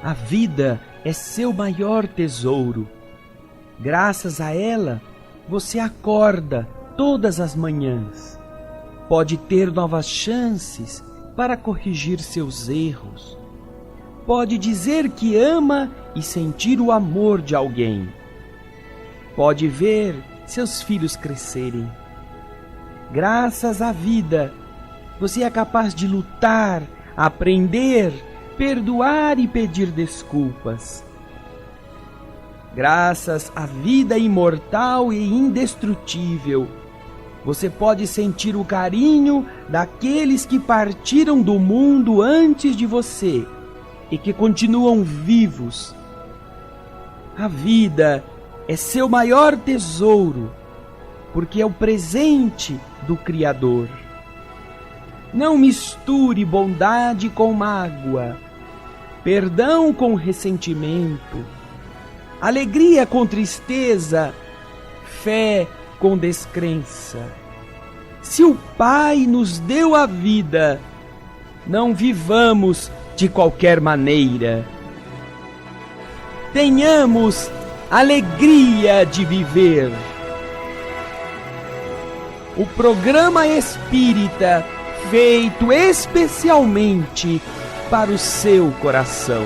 A vida é seu maior tesouro. Graças a ela, você acorda todas as manhãs. Pode ter novas chances para corrigir seus erros. Pode dizer que ama e sentir o amor de alguém. Pode ver seus filhos crescerem. Graças à vida, você é capaz de lutar, aprender, perdoar e pedir desculpas. Graças à vida imortal e indestrutível, você pode sentir o carinho daqueles que partiram do mundo antes de você e que continuam vivos. A vida é seu maior tesouro, porque é o presente do Criador. Não misture bondade com mágoa, perdão com ressentimento, alegria com tristeza, fé com descrença. Se o Pai nos deu a vida, não vivamos de qualquer maneira. Tenhamos alegria de viver. O programa espírita feito especialmente para o seu coração.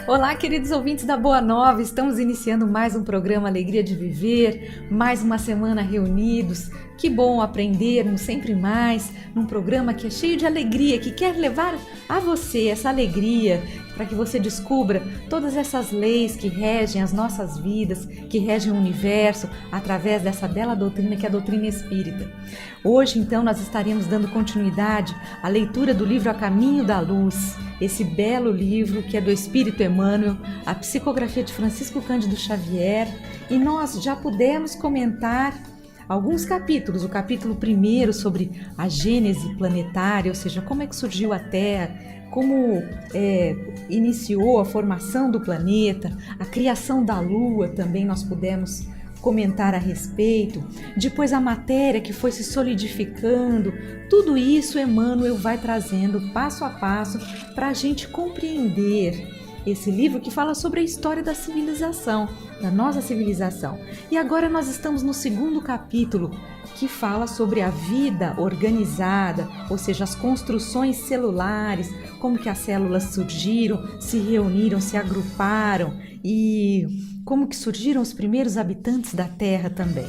Olá, queridos ouvintes da Boa Nova, estamos iniciando mais um programa Alegria de Viver, mais uma semana reunidos. Que bom aprendermos sempre mais num programa que é cheio de alegria, que quer levar a você essa alegria para que você descubra todas essas leis que regem as nossas vidas, que regem o universo através dessa bela doutrina que é a doutrina espírita. Hoje, então, nós estaremos dando continuidade à leitura do livro A Caminho da Luz, esse belo livro que é do Espírito Emmanuel, a psicografia de Francisco Cândido Xavier, e nós já pudemos comentar alguns capítulos, o capítulo 1 sobre a gênese planetária, ou seja, como é que surgiu a Terra, como iniciou a formação do planeta, a criação da Lua também nós pudemos comentar a respeito, depois a matéria que foi se solidificando, tudo isso Emmanuel vai trazendo passo a passo para a gente compreender esse livro que fala sobre a história da civilização, da nossa civilização. E agora nós estamos no segundo capítulo, que fala sobre a vida organizada, ou seja, as construções celulares, como que as células surgiram, se reuniram, se agruparam e como que surgiram os primeiros habitantes da Terra também.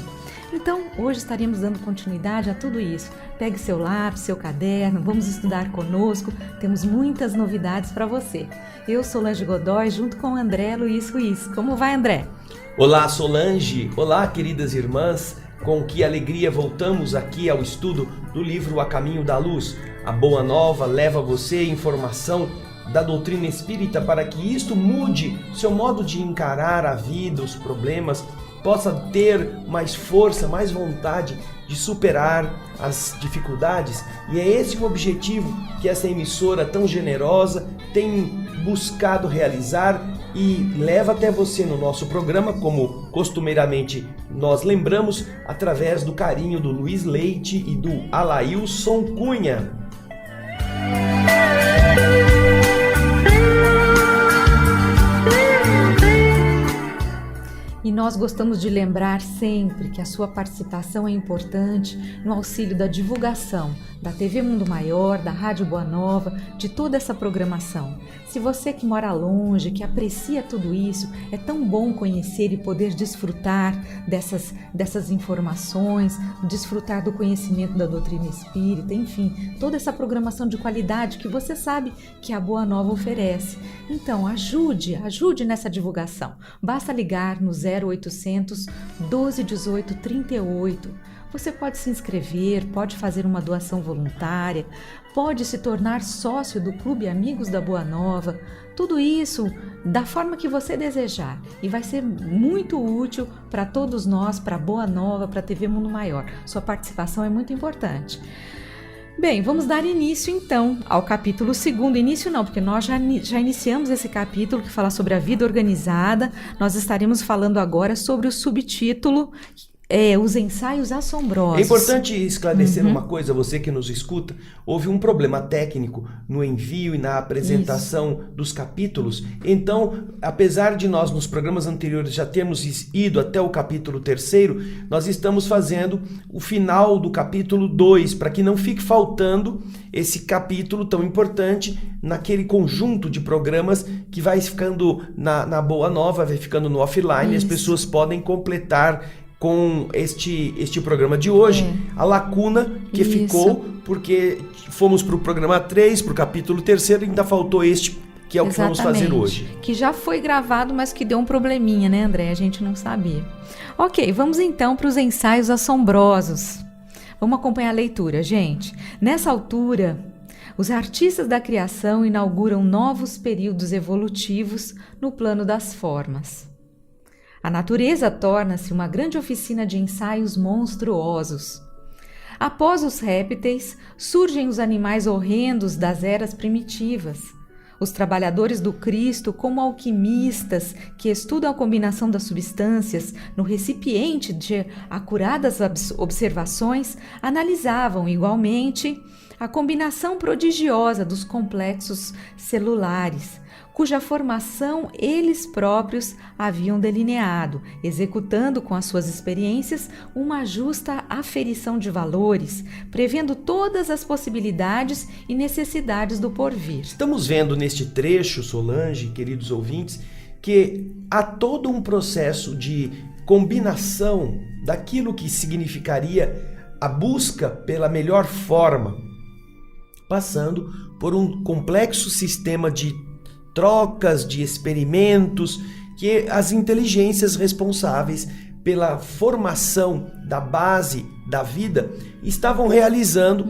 Então, hoje estaremos dando continuidade a tudo isso. Pegue seu lápis, seu caderno, vamos estudar conosco, temos muitas novidades para você. Eu sou Solange Godoy, junto com o André Luiz Ruiz. Como vai, André? Olá, Solange! Olá, queridas irmãs! Com que alegria voltamos aqui ao estudo do livro A Caminho da Luz. A Boa Nova leva a você informação da doutrina espírita para que isto mude seu modo de encarar a vida, os problemas, possa ter mais força, mais vontade de superar as dificuldades. E é esse o objetivo que essa emissora tão generosa tem buscado realizar e leva até você no nosso programa, como costumeiramente nós lembramos, através do carinho do Luiz Leite e do Alailson Cunha. E nós gostamos de lembrar sempre que a sua participação é importante no auxílio da divulgação da TV Mundo Maior, da Rádio Boa Nova, de toda essa programação. Se você que mora longe, que aprecia tudo isso, é tão bom conhecer e poder desfrutar dessas informações, desfrutar do conhecimento da doutrina espírita, enfim, toda essa programação de qualidade que você sabe que a Boa Nova oferece. Então, ajude nessa divulgação. Basta ligar no 0800 12 18 38. Você pode se inscrever, pode fazer uma doação voluntária, pode se tornar sócio do Clube Amigos da Boa Nova. Tudo isso da forma que você desejar e vai ser muito útil para todos nós, para a Boa Nova, para a TV Mundo Maior. Sua participação é muito importante. Bem, vamos dar início então ao capítulo 2. Início não, porque nós já iniciamos esse capítulo que fala sobre a vida organizada. Nós estaremos falando agora sobre o subtítulo Os Ensaios Assombrosos. É importante esclarecer uma coisa, você que nos escuta, houve um problema técnico no envio e na apresentação dos capítulos. Então, apesar de nós nos programas anteriores já termos ido até o capítulo 3, nós estamos fazendo o final do capítulo 2, para que não fique faltando esse capítulo tão importante naquele conjunto de programas que vai ficando na Boa Nova, vai ficando no offline, e as pessoas podem completar com este programa de hoje, a lacuna que ficou, porque fomos para o programa 3, para o capítulo 3, e ainda faltou este, que é o que vamos fazer hoje. Que já foi gravado, mas que deu um probleminha, né, André? A gente não sabia. Ok, vamos então para os ensaios assombrosos. Vamos acompanhar a leitura, gente. Nessa altura, os artistas da criação inauguram novos períodos evolutivos no plano das formas. A natureza torna-se uma grande oficina de ensaios monstruosos. Após os répteis, surgem os animais horrendos das eras primitivas. Os trabalhadores do Cristo, como alquimistas que estudam a combinação das substâncias no recipiente de acuradas observações, analisavam igualmente a combinação prodigiosa dos complexos celulares, cuja formação eles próprios haviam delineado, executando com as suas experiências uma justa aferição de valores, prevendo todas as possibilidades e necessidades do porvir. Estamos vendo neste trecho, Solange, queridos ouvintes, que há todo um processo de combinação daquilo que significaria a busca pela melhor forma, passando por um complexo sistema de trocas, de experimentos, que as inteligências responsáveis pela formação da base da vida estavam realizando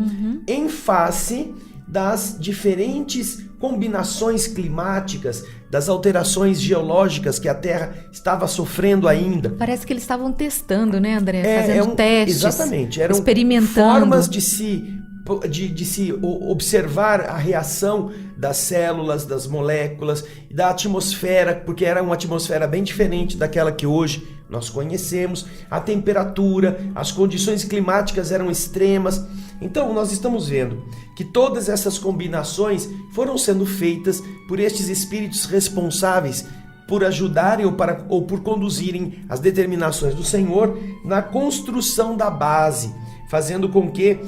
em face das diferentes combinações climáticas, das alterações geológicas que a Terra estava sofrendo ainda. Parece que eles estavam testando, né, André? Fazendo testes. Exatamente, eram experimentando formas de se observar a reação das células, das moléculas, da atmosfera, porque era uma atmosfera bem diferente daquela que hoje nós conhecemos, a temperatura, as condições climáticas eram extremas. Então nós estamos vendo que todas essas combinações foram sendo feitas por estes espíritos responsáveis por ajudarem ou por conduzirem as determinações do Senhor na construção da base, fazendo com que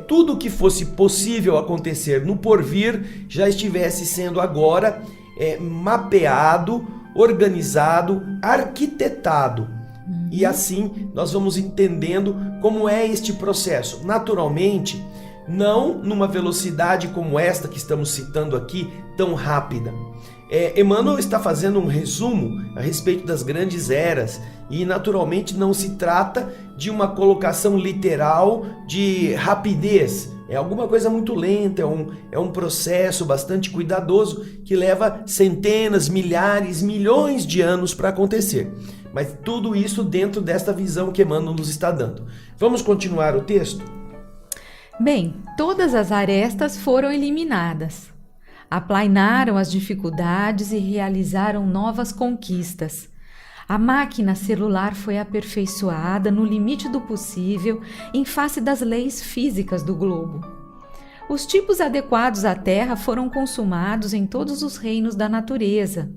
tudo que fosse possível acontecer no porvir já estivesse sendo agora mapeado, organizado, arquitetado. E assim nós vamos entendendo como é este processo. Naturalmente, não numa velocidade como esta que estamos citando aqui, tão rápida. Emmanuel está fazendo um resumo a respeito das grandes eras e naturalmente não se trata de uma colocação literal de rapidez. É alguma coisa muito lenta, é um processo bastante cuidadoso que leva centenas, milhares, milhões de anos para acontecer. Mas tudo isso dentro desta visão que Emmanuel nos está dando. Vamos continuar o texto? Bem, todas as arestas foram eliminadas. Aplainaram as dificuldades e realizaram novas conquistas. A máquina celular foi aperfeiçoada no limite do possível em face das leis físicas do globo. Os tipos adequados à Terra foram consumados em todos os reinos da natureza,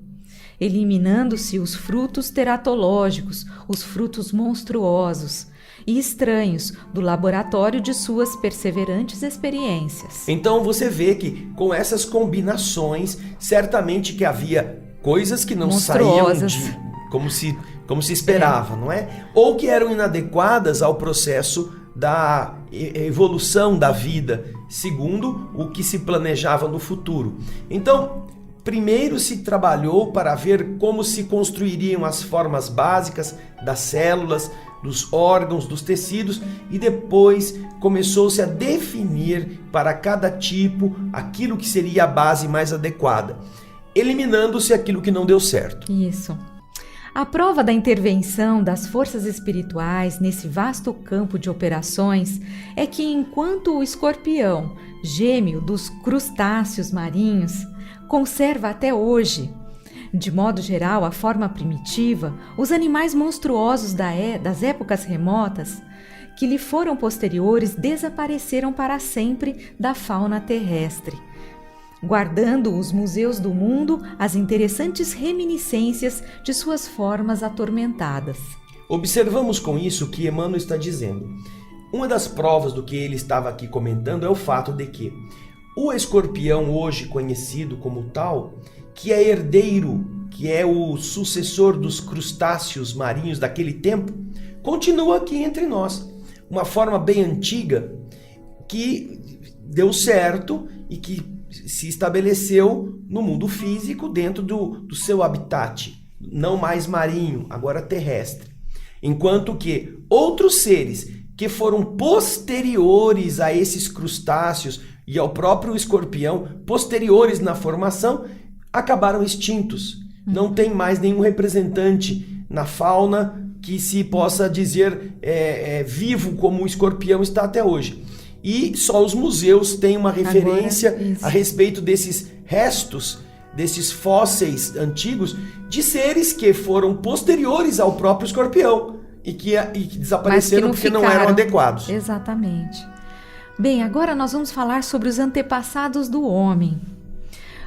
eliminando-se os frutos teratológicos, os frutos monstruosos e estranhos do laboratório de suas perseverantes experiências. Então você vê que com essas combinações, certamente que havia coisas que não saíam como se esperava, não é? Ou que eram inadequadas ao processo da evolução da vida, segundo o que se planejava no futuro. Então, primeiro se trabalhou para ver como se construiriam as formas básicas das células, dos órgãos, dos tecidos, e depois começou-se a definir para cada tipo aquilo que seria a base mais adequada, eliminando-se aquilo que não deu certo. Isso. A prova da intervenção das forças espirituais nesse vasto campo de operações é que enquanto o escorpião, gêmeo dos crustáceos marinhos, conserva até hoje, de modo geral, a forma primitiva, os animais monstruosos das épocas remotas que lhe foram posteriores desapareceram para sempre da fauna terrestre, guardando os museus do mundo as interessantes reminiscências de suas formas atormentadas. Observamos com isso o que Emmanuel está dizendo. Uma das provas do que ele estava aqui comentando é o fato de que o escorpião, hoje conhecido como tal, que é herdeiro, que é o sucessor dos crustáceos marinhos daquele tempo, continua aqui entre nós. Uma forma bem antiga que deu certo e que se estabeleceu no mundo físico dentro do seu habitat, não mais marinho, agora terrestre. Enquanto que outros seres que foram posteriores a esses crustáceos e ao próprio escorpião, posteriores na formação, acabaram extintos. Não tem mais nenhum representante na fauna que se possa dizer vivo como o escorpião está até hoje. E só os museus têm uma referência a respeito desses restos, desses fósseis antigos, de seres que foram posteriores ao próprio escorpião e que desapareceram porque não eram adequados. Exatamente. Bem, agora nós vamos falar sobre os antepassados do homem.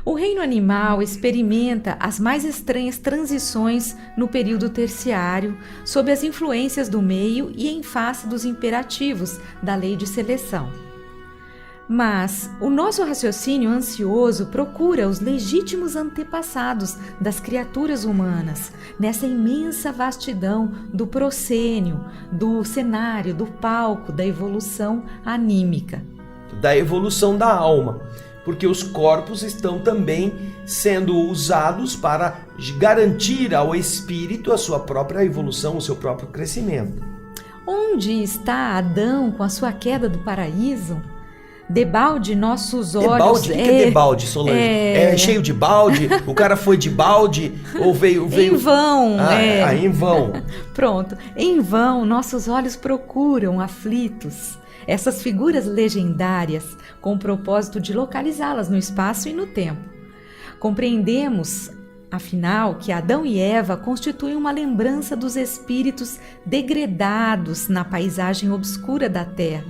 O reino animal experimenta as mais estranhas transições no período terciário, sob as influências do meio e em face dos imperativos da lei de seleção. Mas o nosso raciocínio ansioso procura os legítimos antepassados das criaturas humanas, nessa imensa vastidão do proscênio, do cenário, do palco da evolução anímica. Da evolução da alma. Porque os corpos estão também sendo usados para garantir ao espírito a sua própria evolução, o seu próprio crescimento. Onde está Adão com a sua queda do paraíso? Debalde nossos olhos... Debalde? O que é debalde, Solange? É cheio de balde? O cara foi de balde? Ou veio... Em vão. Em vão. Pronto. Em vão nossos olhos procuram aflitos essas figuras legendárias com o propósito de localizá-las no espaço e no tempo. Compreendemos, afinal, que Adão e Eva constituem uma lembrança dos espíritos degredados na paisagem obscura da Terra.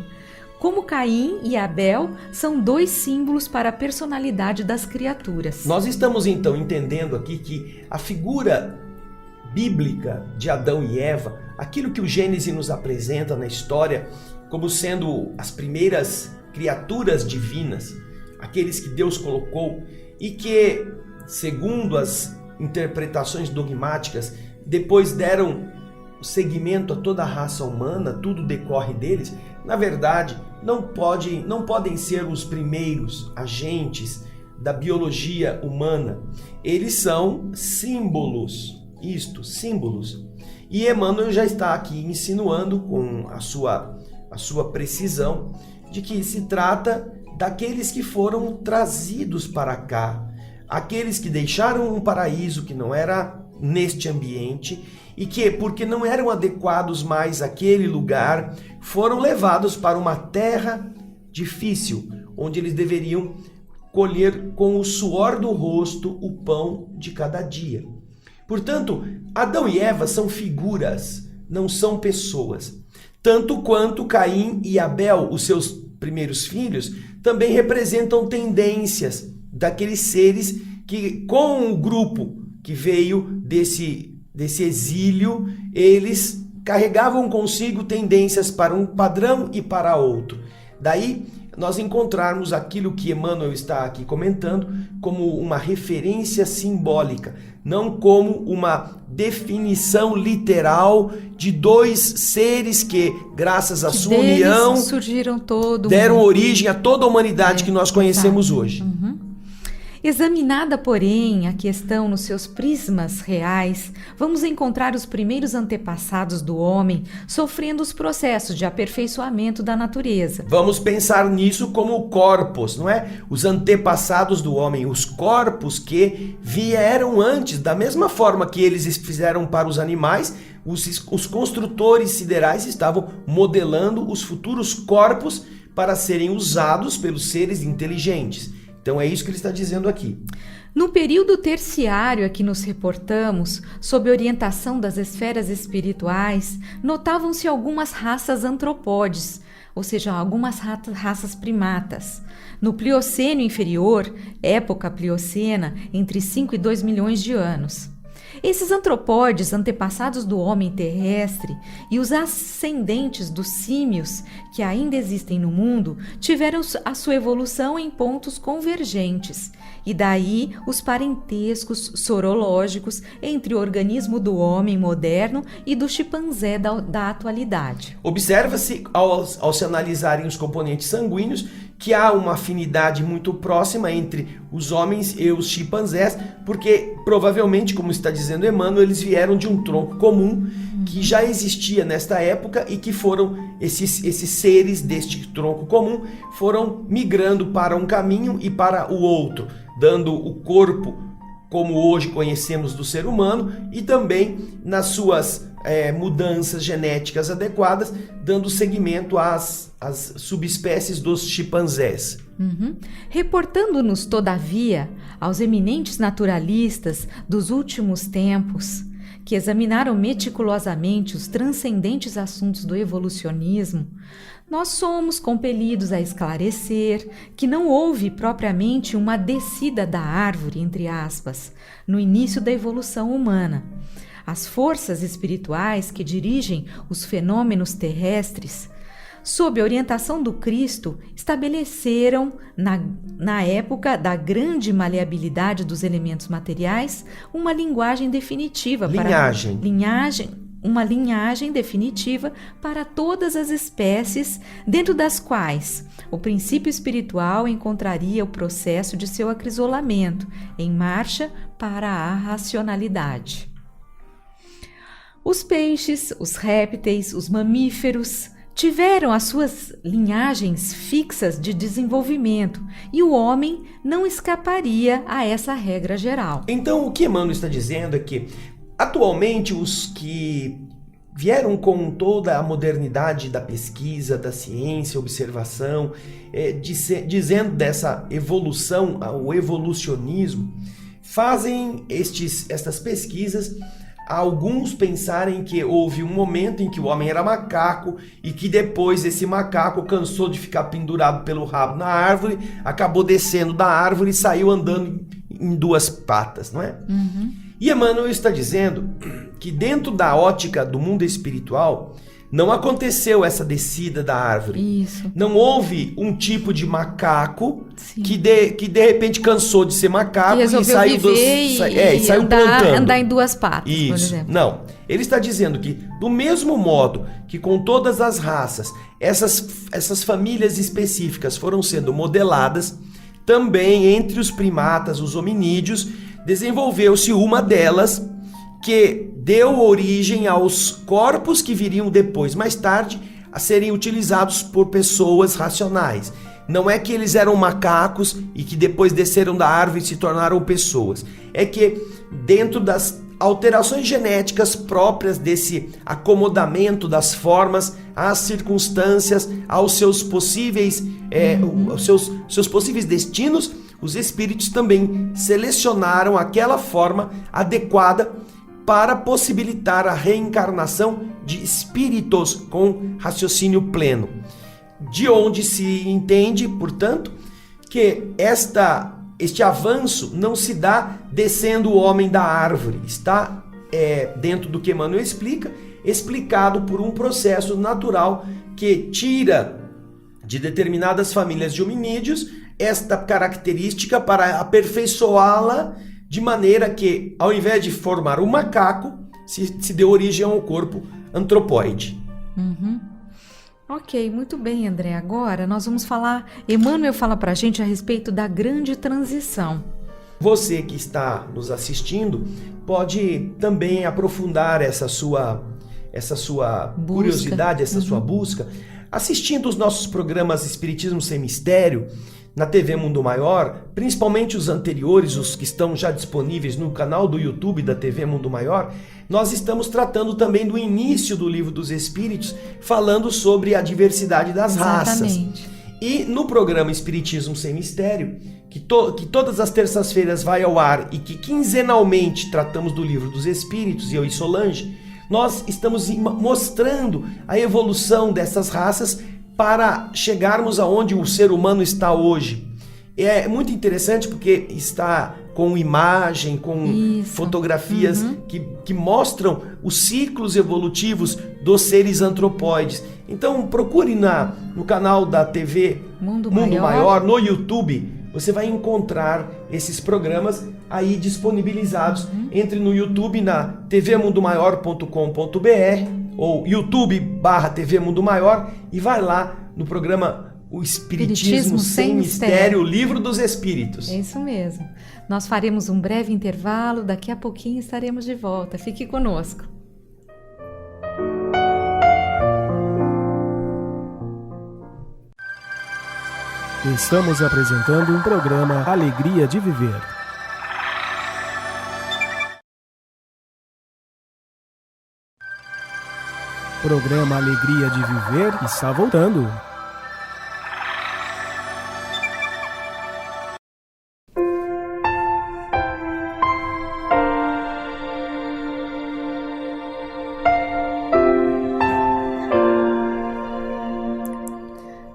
Como Caim e Abel são dois símbolos para a personalidade das criaturas. Nós estamos então entendendo aqui que a figura bíblica de Adão e Eva, aquilo que o Gênesis nos apresenta na história como sendo as primeiras criaturas divinas, aqueles que Deus colocou e que, segundo as interpretações dogmáticas, depois deram seguimento a toda a raça humana, tudo decorre deles. Na verdade, não podem ser os primeiros agentes da biologia humana. Eles são símbolos, símbolos. E Emmanuel já está aqui insinuando com a sua precisão de que se trata daqueles que foram trazidos para cá, aqueles que deixaram um paraíso que não era neste ambiente e que, porque não eram adequados mais àquele lugar, foram levados para uma terra difícil, onde eles deveriam colher com o suor do rosto o pão de cada dia. Portanto, Adão e Eva são figuras, não são pessoas. Tanto quanto Caim e Abel, os seus primeiros filhos, também representam tendências daqueles seres que, com o grupo que veio desse exílio, eles carregavam consigo tendências para um padrão e para outro. Daí, nós encontrarmos aquilo que Emmanuel está aqui comentando como uma referência simbólica, não como uma definição literal de dois seres que, graças à sua união, surgiram deram origem a toda a humanidade que nós conhecemos hoje. Uhum. Examinada, porém, a questão nos seus prismas reais, vamos encontrar os primeiros antepassados do homem sofrendo os processos de aperfeiçoamento da natureza. Vamos pensar nisso como corpos, não é? Os antepassados do homem, os corpos que vieram antes, da mesma forma que eles fizeram para os animais, os construtores siderais estavam modelando os futuros corpos para serem usados pelos seres inteligentes. Então é isso que ele está dizendo aqui. No período terciário a que nos reportamos, sob orientação das esferas espirituais, notavam-se algumas raças antropóides, ou seja, algumas raças primatas. No Plioceno inferior, época Pliocena, entre 5 e 2 milhões de anos. Esses antropóides, antepassados do homem terrestre e os ascendentes dos símios que ainda existem no mundo, tiveram a sua evolução em pontos convergentes, e daí os parentescos sorológicos entre o organismo do homem moderno e do chimpanzé da atualidade. Observa-se, ao se analisarem os componentes sanguíneos, que há uma afinidade muito próxima entre os homens e os chimpanzés, porque provavelmente, como está dizendo Emmanuel, eles vieram de um tronco comum que já existia nesta época e que foram esses seres deste tronco comum foram migrando para um caminho e para o outro, dando o corpo como hoje conhecemos do ser humano e também nas suas mudanças genéticas adequadas, dando seguimento às subespécies dos chimpanzés. Reportando-nos, todavia, aos eminentes naturalistas dos últimos tempos, que examinaram meticulosamente os transcendentes assuntos do evolucionismo, nós somos compelidos a esclarecer que não houve propriamente uma descida da árvore, entre aspas, no início da evolução humana. As forças espirituais que dirigem os fenômenos terrestres, sob a orientação do Cristo, estabeleceram, na época da grande maleabilidade dos elementos materiais, uma linguagem definitiva uma linhagem definitiva para todas as espécies, dentro das quais o princípio espiritual encontraria o processo de seu acrisolamento em marcha para a racionalidade. Os peixes, os répteis, os mamíferos tiveram as suas linhagens fixas de desenvolvimento e o homem não escaparia a essa regra geral. Então, o que Emmanuel está dizendo é que, atualmente, os que vieram com toda a modernidade da pesquisa, da ciência, observação, dizendo dessa evolução, o evolucionismo, fazem estas pesquisas. Alguns pensarem que houve um momento em que o homem era macaco e que depois esse macaco cansou de ficar pendurado pelo rabo na árvore, acabou descendo da árvore e saiu andando em duas patas, não é? E Emmanuel está dizendo que dentro da ótica do mundo espiritual não aconteceu essa descida da árvore. Isso. Não houve um tipo de macaco que de repente cansou de ser macaco e saiu saiu andar em duas patas, isso, por exemplo. Não. Ele está dizendo que, do mesmo modo que com todas as raças, essas famílias específicas foram sendo modeladas, também entre os primatas, os hominídeos, desenvolveu-se uma delas que deu origem aos corpos que viriam depois, mais tarde, a serem utilizados por pessoas racionais. Não é que eles eram macacos e que depois desceram da árvore e se tornaram pessoas. É que dentro das alterações genéticas próprias desse acomodamento das formas às circunstâncias, aos seus possíveis, seus possíveis destinos, os espíritos também selecionaram aquela forma adequada para possibilitar a reencarnação de espíritos com raciocínio pleno. De onde se entende, portanto, que este avanço não se dá descendo o homem da árvore. Está, dentro do que Emmanuel explica, explicado por um processo natural que tira de determinadas famílias de hominídeos esta característica para aperfeiçoá-la de maneira que, ao invés de formar um macaco, se deu origem a um corpo antropóide. Ok, muito bem, André. Agora nós vamos falar, Emmanuel fala para a gente a respeito da grande transição. Você que está nos assistindo pode também aprofundar essa sua curiosidade, essa sua busca, assistindo os nossos programas Espiritismo Sem Mistério na TV Mundo Maior, principalmente os anteriores, os que estão já disponíveis no canal do YouTube da TV Mundo Maior. Nós estamos tratando também do início do Livro dos Espíritos, falando sobre a diversidade das raças. E no programa Espiritismo Sem Mistério, que todas as terças-feiras vai ao ar e que quinzenalmente tratamos do Livro dos Espíritos, eu e Solange, nós estamos mostrando a evolução dessas raças para chegarmos aonde o ser humano está hoje. É muito interessante porque está com imagem, com fotografias que mostram os ciclos evolutivos dos seres antropóides. Então procure no canal da TV Mundo Maior, no YouTube, você vai encontrar esses programas aí disponibilizados. Entre no YouTube na tvmundomaior.com.br ou YouTube/TV Mundo Maior e vai lá no programa O Espiritismo Sem Mistério, o Livro dos Espíritos. É isso mesmo. Nós faremos um breve intervalo, daqui a pouquinho estaremos de volta. Fique conosco. Estamos apresentando um programa Alegria de Viver. Programa Alegria de Viver está voltando.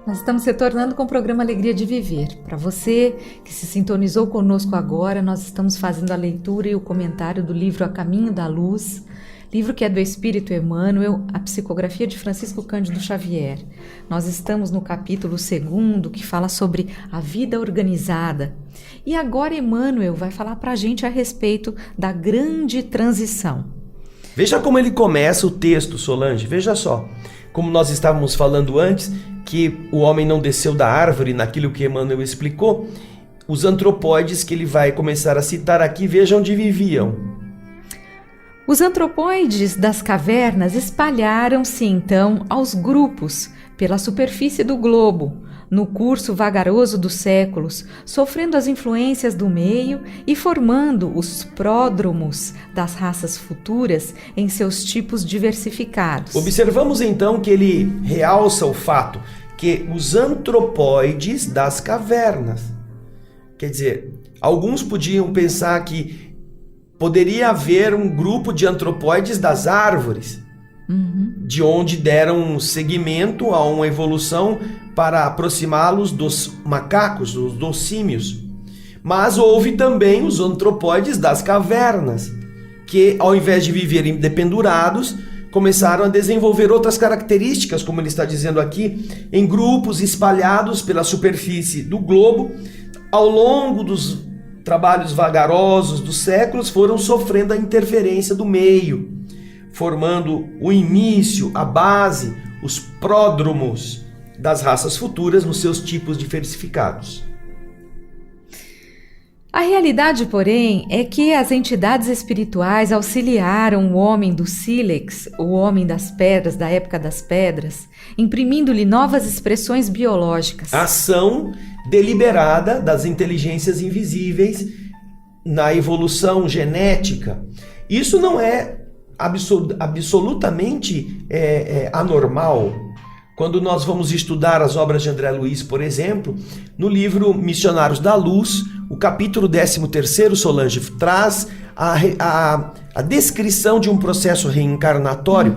Nós estamos retornando com o programa Alegria de Viver. Para você que se sintonizou conosco agora, nós estamos fazendo a leitura e o comentário do livro A Caminho da Luz, livro que é do Espírito Emmanuel, a psicografia de Francisco Cândido Xavier. Nós estamos no capítulo 2º, que fala sobre a vida organizada. E agora Emmanuel vai falar para a gente a respeito da grande transição. Veja como ele começa o texto, Solange. Veja só, como nós estávamos falando antes, que o homem não desceu da árvore, naquilo que Emmanuel explicou, os antropóides que ele vai começar a citar aqui, veja onde viviam. Os antropóides das cavernas espalharam-se então aos grupos pela superfície do globo, no curso vagaroso dos séculos, sofrendo as influências do meio e formando os pródromos das raças futuras em seus tipos diversificados. Observamos então que ele realça o fato que os antropóides das cavernas, quer dizer, alguns podiam pensar que poderia haver um grupo de antropóides das árvores, de onde deram seguimento a uma evolução para aproximá-los dos macacos, dos símios. Mas houve também os antropóides das cavernas, que ao invés de viverem dependurados, começaram a desenvolver outras características, como ele está dizendo aqui, em grupos espalhados pela superfície do globo. Ao longo dos trabalhos vagarosos dos séculos, foram sofrendo a interferência do meio, formando o início, a base, os pródromos das raças futuras nos seus tipos diversificados. A realidade, porém, é que as entidades espirituais auxiliaram o homem do sílex, o homem das pedras, da época das pedras, imprimindo-lhe novas expressões biológicas. Ação deliberada das inteligências invisíveis na evolução genética. Isso não é absolutamente anormal. Quando nós vamos estudar as obras de André Luiz, por exemplo, no livro Missionários da Luz, o capítulo 13º, Solange, traz a descrição de um processo reencarnatório,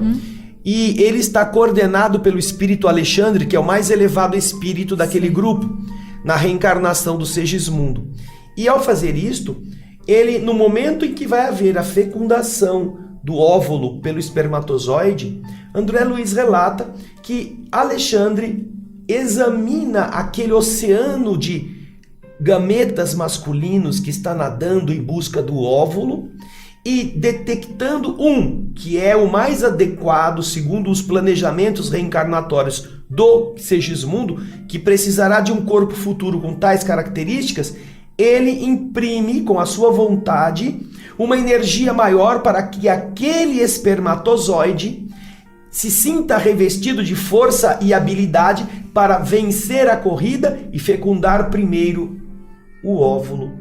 e ele está coordenado pelo espírito Alexandre, que é o mais elevado espírito daquele grupo, na reencarnação do Segismundo. E ao fazer isto, ele, no momento em que vai haver a fecundação do óvulo pelo espermatozoide, André Luiz relata que Alexandre examina aquele oceano de gametas masculinos que está nadando em busca do óvulo e detectando um que é o mais adequado segundo os planejamentos reencarnatórios do Segismundo, que precisará de um corpo futuro com tais características, ele imprime com a sua vontade uma energia maior para que aquele espermatozoide se sinta revestido de força e habilidade para vencer a corrida e fecundar primeiro o óvulo.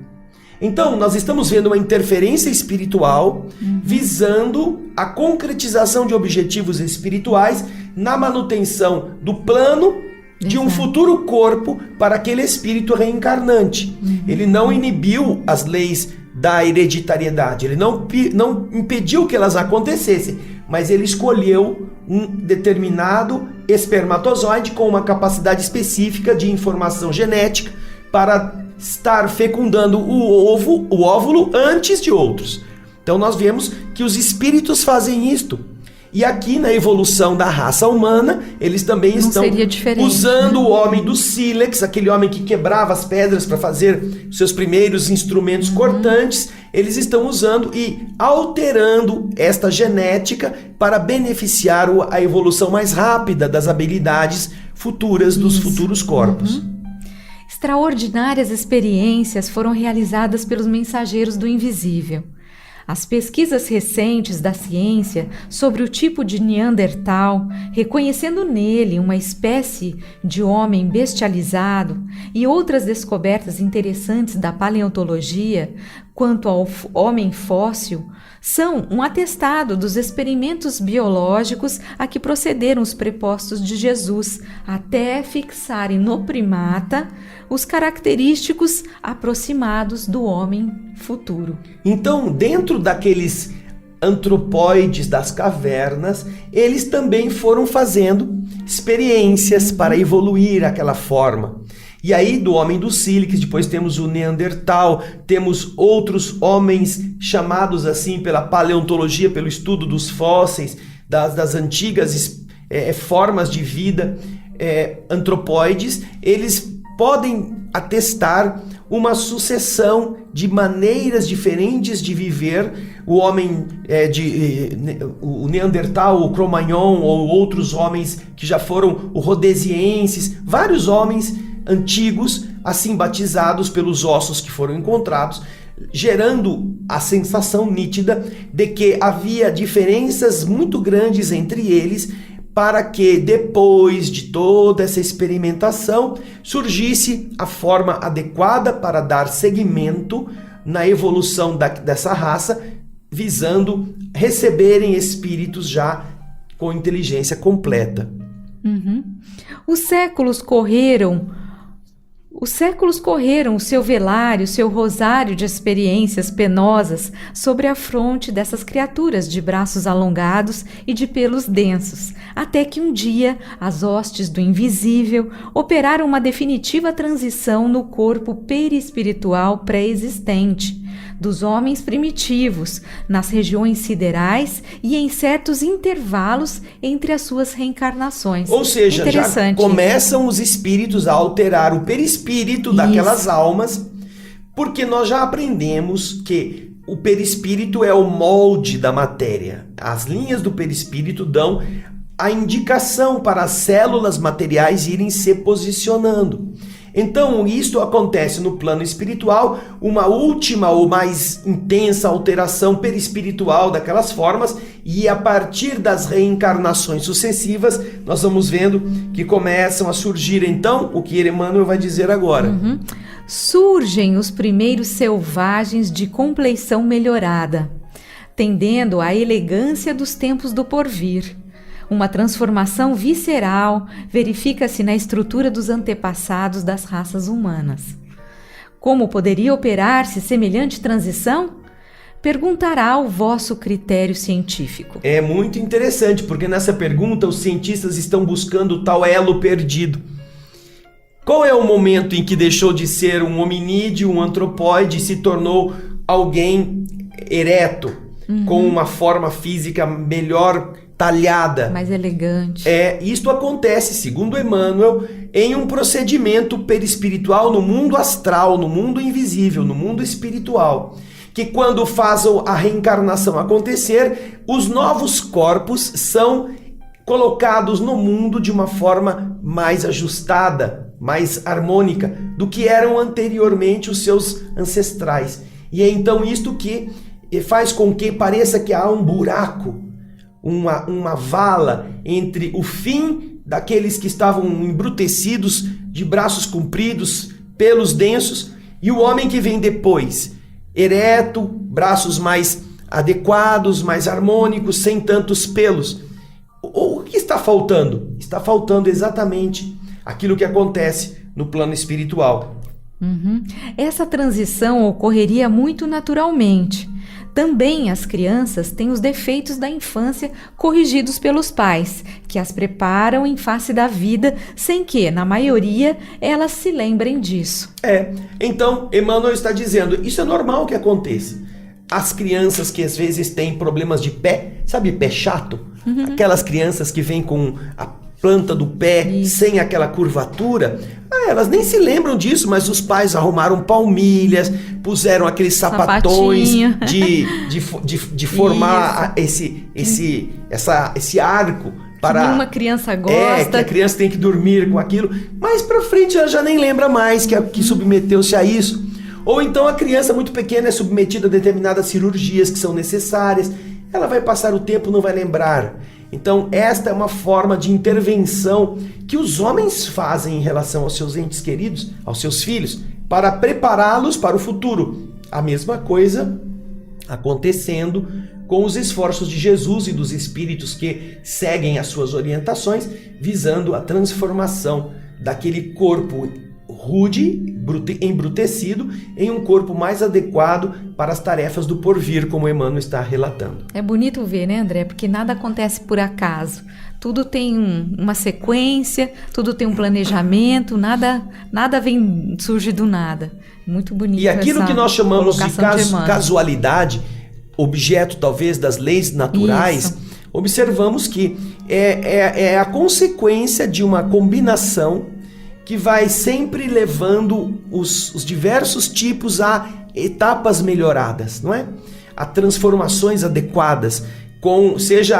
Então, nós estamos vendo uma interferência espiritual visando a concretização de objetivos espirituais na manutenção do plano de um futuro corpo para aquele espírito reencarnante. Ele não inibiu as leis da hereditariedade, ele não impediu que elas acontecessem, mas ele escolheu um determinado espermatozoide com uma capacidade específica de informação genética para estar fecundando o óvulo antes de outros. Então nós vemos que os espíritos fazem isto. E aqui na evolução da raça humana, eles também estão usando o homem do sílex, aquele homem que quebrava as pedras para fazer seus primeiros instrumentos cortantes. Eles estão usando e alterando esta genética para beneficiar a evolução mais rápida das habilidades futuras dos futuros corpos. Extraordinárias experiências foram realizadas pelos mensageiros do invisível. As pesquisas recentes da ciência sobre o tipo de Neandertal, reconhecendo nele uma espécie de homem bestializado, e outras descobertas interessantes da paleontologia quanto ao homem fóssil, são um atestado dos experimentos biológicos a que procederam os prepostos de Jesus, até fixarem no primata os característicos aproximados do homem futuro. Então, dentro daqueles antropóides das cavernas, eles também foram fazendo experiências para evoluir aquela forma. E aí, do homem do sílex, depois temos o Neandertal, temos outros homens chamados assim pela paleontologia, pelo estudo dos fósseis, das antigas formas de vida antropóides. Eles podem atestar uma sucessão de maneiras diferentes de viver. O homem o Neandertal, o Cro-Magnon, ou outros homens que já foram o Rhodesienses, vários homens antigos, assim batizados pelos ossos que foram encontrados, gerando a sensação nítida de que havia diferenças muito grandes entre eles, para que depois de toda essa experimentação surgisse a forma adequada para dar seguimento na evolução dessa raça, visando receberem espíritos já com inteligência completa. Os séculos correram o seu velário, seu rosário de experiências penosas sobre a fronte dessas criaturas de braços alongados e de pelos densos, até que um dia as hostes do invisível operaram uma definitiva transição no corpo perispiritual pré-existente dos homens primitivos, nas regiões siderais e em certos intervalos entre as suas reencarnações. Ou seja, já começam os espíritos a alterar o perispírito daquelas almas, porque nós já aprendemos que o perispírito é o molde da matéria. As linhas do perispírito dão a indicação para as células materiais irem se posicionando. Então, isto acontece no plano espiritual, uma última ou mais intensa alteração perispiritual daquelas formas, e a partir das reencarnações sucessivas, nós vamos vendo que começam a surgir, então, o que Emmanuel vai dizer agora. Surgem os primeiros selvagens de compleição melhorada, tendendo à elegância dos tempos do porvir. Uma transformação visceral verifica-se na estrutura dos antepassados das raças humanas. Como poderia operar-se semelhante transição? Perguntará o vosso critério científico. É muito interessante, porque nessa pergunta os cientistas estão buscando o tal elo perdido. Qual é o momento em que deixou de ser um hominídeo, um antropóide, e se tornou alguém ereto, com uma forma física melhor talhada, mais elegante? Isto acontece, segundo Emmanuel, em um procedimento perispiritual no mundo astral, no mundo invisível, no mundo espiritual, que quando faz a reencarnação acontecer, os novos corpos são colocados no mundo de uma forma mais ajustada mais harmônica do que eram anteriormente os seus ancestrais. E é então isto que faz com que pareça que há um buraco, uma vala entre o fim daqueles que estavam embrutecidos, de braços compridos, pelos densos, e o homem que vem depois, ereto, braços mais adequados, mais harmônicos, sem tantos pelos. O que está faltando? Está faltando exatamente aquilo que acontece no plano espiritual. Essa transição ocorreria muito naturalmente. Também as crianças têm os defeitos da infância corrigidos pelos pais, que as preparam em face da vida, sem que, na maioria, elas se lembrem disso. Então, Emmanuel está dizendo, isso é normal que aconteça. As crianças que às vezes têm problemas de pé, sabe pé chato? Aquelas crianças que vêm com a planta do pé sem aquela curvatura, elas nem se lembram disso, mas os pais arrumaram palmilhas, puseram aqueles sapatões de formar esse arco para... Nenhuma criança gosta. Que a criança tem que dormir com aquilo, mais pra frente ela já nem lembra mais que submeteu-se a isso. Ou então a criança muito pequena é submetida a determinadas cirurgias que são necessárias, ela vai passar o tempo, não vai lembrar. Então esta é uma forma de intervenção que os homens fazem em relação aos seus entes queridos, aos seus filhos, para prepará-los para o futuro. A mesma coisa acontecendo com os esforços de Jesus e dos espíritos que seguem as suas orientações, visando a transformação daquele corpo rude, embrutecido, em um corpo mais adequado para as tarefas do porvir, como Emmanuel está relatando. É bonito ver, né, André? Porque nada acontece por acaso. Tudo tem uma sequência, tudo tem um planejamento, nada surge do nada. Muito bonito. E aquilo que nós chamamos de casualidade, objeto talvez das leis naturais, observamos que é a consequência de uma combinação que vai sempre levando os diversos tipos a etapas melhoradas, não é? A transformações adequadas, seja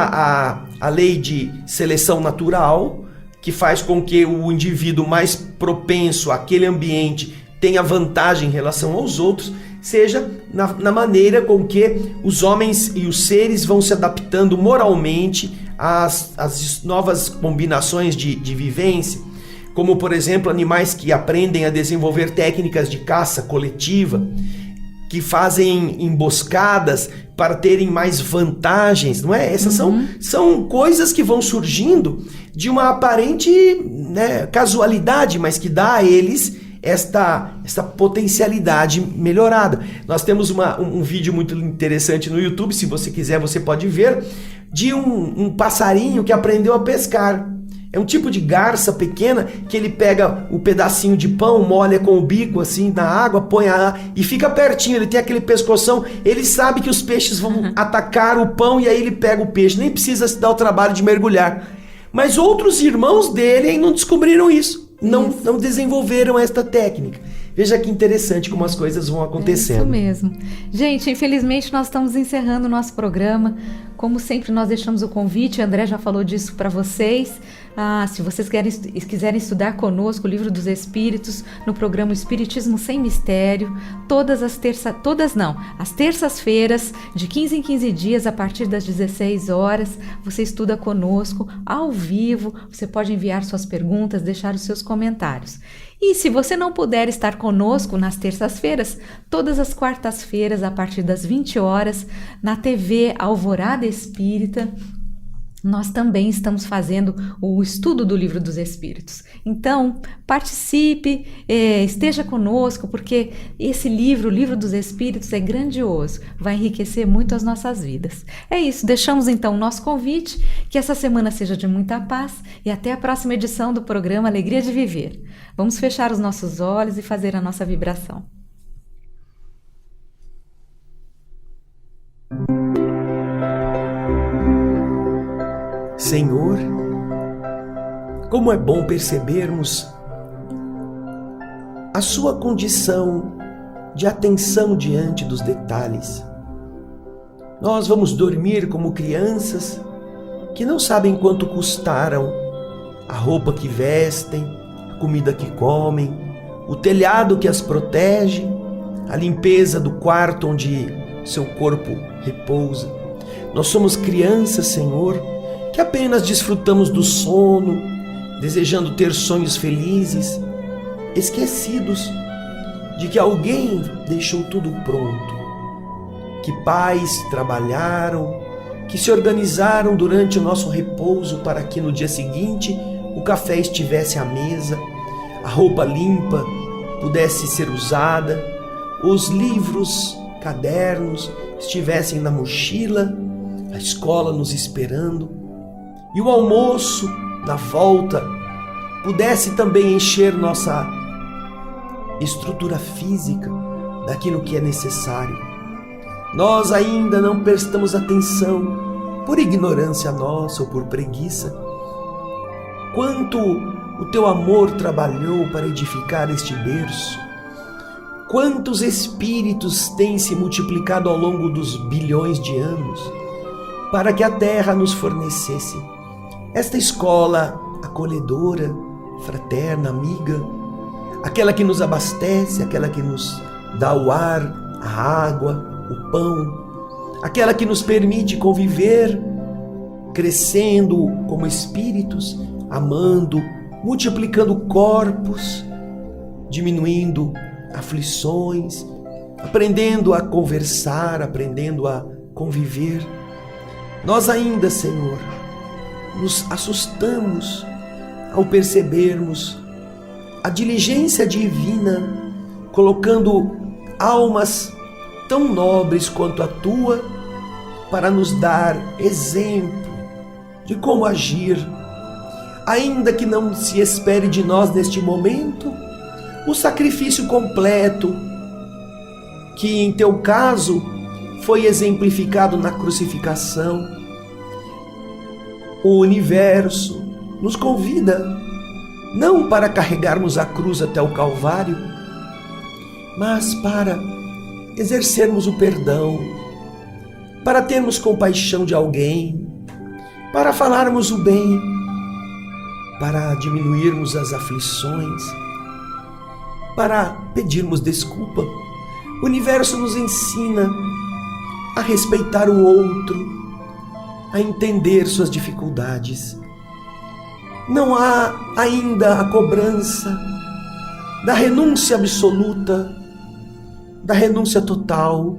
a lei de seleção natural, que faz com que o indivíduo mais propenso àquele ambiente tenha vantagem em relação aos outros, seja na maneira com que os homens e os seres vão se adaptando moralmente às novas combinações de vivência, como, por exemplo, animais que aprendem a desenvolver técnicas de caça coletiva, que fazem emboscadas para terem mais vantagens, não é? Essas são coisas que vão surgindo de uma aparente casualidade, mas que dá a eles esta potencialidade melhorada. Nós temos um vídeo muito interessante no YouTube, se você quiser você pode ver, de um passarinho que aprendeu a pescar. É um tipo de garça pequena que ele pega o pedacinho de pão, molha com o bico assim na água, põe e fica pertinho, ele tem aquele pescoção, ele sabe que os peixes vão atacar o pão e aí ele pega o peixe, nem precisa se dar o trabalho de mergulhar. Mas outros irmãos dele ainda não descobriram isso, não desenvolveram esta técnica. Veja que interessante como as coisas vão acontecendo. É isso mesmo. Gente, infelizmente nós estamos encerrando o nosso programa. Como sempre, nós deixamos o convite, André já falou disso para vocês. Se vocês quiserem estudar conosco o Livro dos Espíritos, no programa Espiritismo Sem Mistério, as terças-feiras, de 15 em 15 dias, a partir das 16 horas, você estuda conosco, ao vivo, você pode enviar suas perguntas, deixar os seus comentários. E se você não puder estar conosco nas terças-feiras, todas as quartas-feiras, a partir das 20 horas, na TV Alvorada Espírita, nós também estamos fazendo o estudo do Livro dos Espíritos. Então, participe, esteja conosco, porque esse livro, o Livro dos Espíritos, é grandioso, vai enriquecer muito as nossas vidas. É isso, deixamos então o nosso convite, que essa semana seja de muita paz e até a próxima edição do programa Alegria de Viver. Vamos fechar os nossos olhos e fazer a nossa vibração. Senhor, como é bom percebermos a sua condição de atenção diante dos detalhes. Nós vamos dormir como crianças que não sabem quanto custaram a roupa que vestem, a comida que comem, o telhado que as protege, a limpeza do quarto onde seu corpo repousa. Nós somos crianças, Senhor, que apenas desfrutamos do sono, desejando ter sonhos felizes, esquecidos de que alguém deixou tudo pronto, que pais trabalharam, que se organizaram durante o nosso repouso para que no dia seguinte o café estivesse à mesa, a roupa limpa pudesse ser usada, os livros, cadernos estivessem na mochila, a escola nos esperando e o almoço na volta pudesse também encher nossa estrutura física daquilo que é necessário. Nós ainda não prestamos atenção, por ignorância nossa ou por preguiça, quanto o teu amor trabalhou para edificar este berço, quantos espíritos têm se multiplicado ao longo dos bilhões de anos para que a terra nos fornecesse esta escola acolhedora, fraterna, amiga, aquela que nos abastece, aquela que nos dá o ar, a água, o pão, aquela que nos permite conviver, crescendo como espíritos, amando, multiplicando corpos, diminuindo aflições, aprendendo a conversar, aprendendo a conviver. Nós ainda, Senhor, nos assustamos ao percebermos a diligência divina colocando almas tão nobres quanto a tua para nos dar exemplo de como agir, ainda que não se espere de nós neste momento o sacrifício completo que em teu caso foi exemplificado na crucificação. O universo nos convida não para carregarmos a cruz até o Calvário, mas para exercermos o perdão, para termos compaixão de alguém, para falarmos o bem, para diminuirmos as aflições, para pedirmos desculpa. O universo nos ensina a respeitar o outro, a entender suas dificuldades. Não há ainda a cobrança da renúncia absoluta, da renúncia total,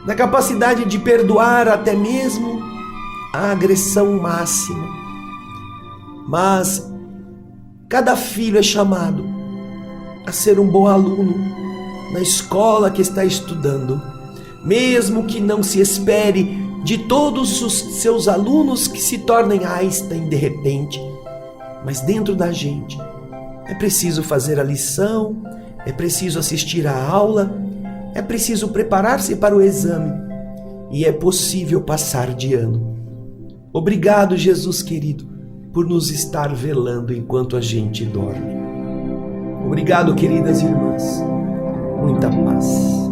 da capacidade de perdoar até mesmo a agressão máxima. Mas cada filho é chamado a ser um bom aluno na escola que está estudando, mesmo que não se espere de todos os seus alunos que se tornem Einstein de repente. Mas dentro da gente é preciso fazer a lição, é preciso assistir à aula, é preciso preparar-se para o exame e é possível passar de ano. Obrigado, Jesus querido, por nos estar velando enquanto a gente dorme. Obrigado, queridas irmãs. Muita paz.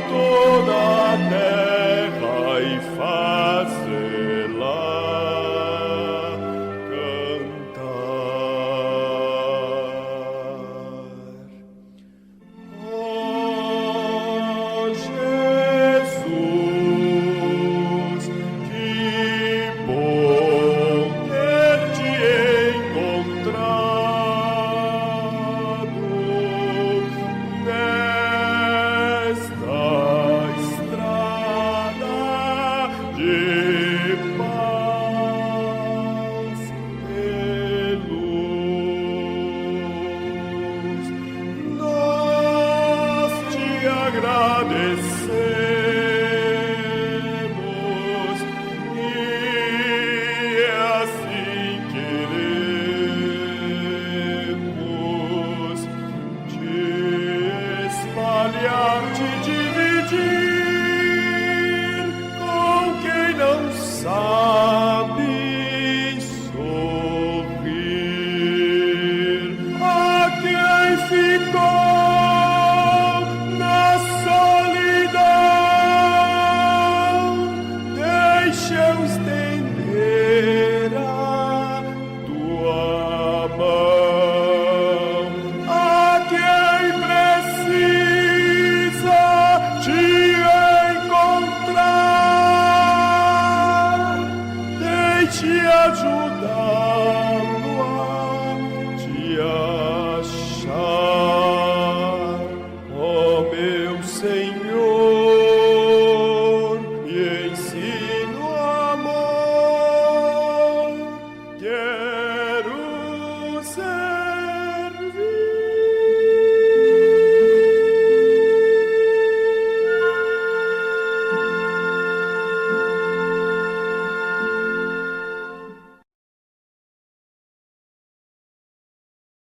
Toda agradecemos e assim queremos te espalhar, te dividir.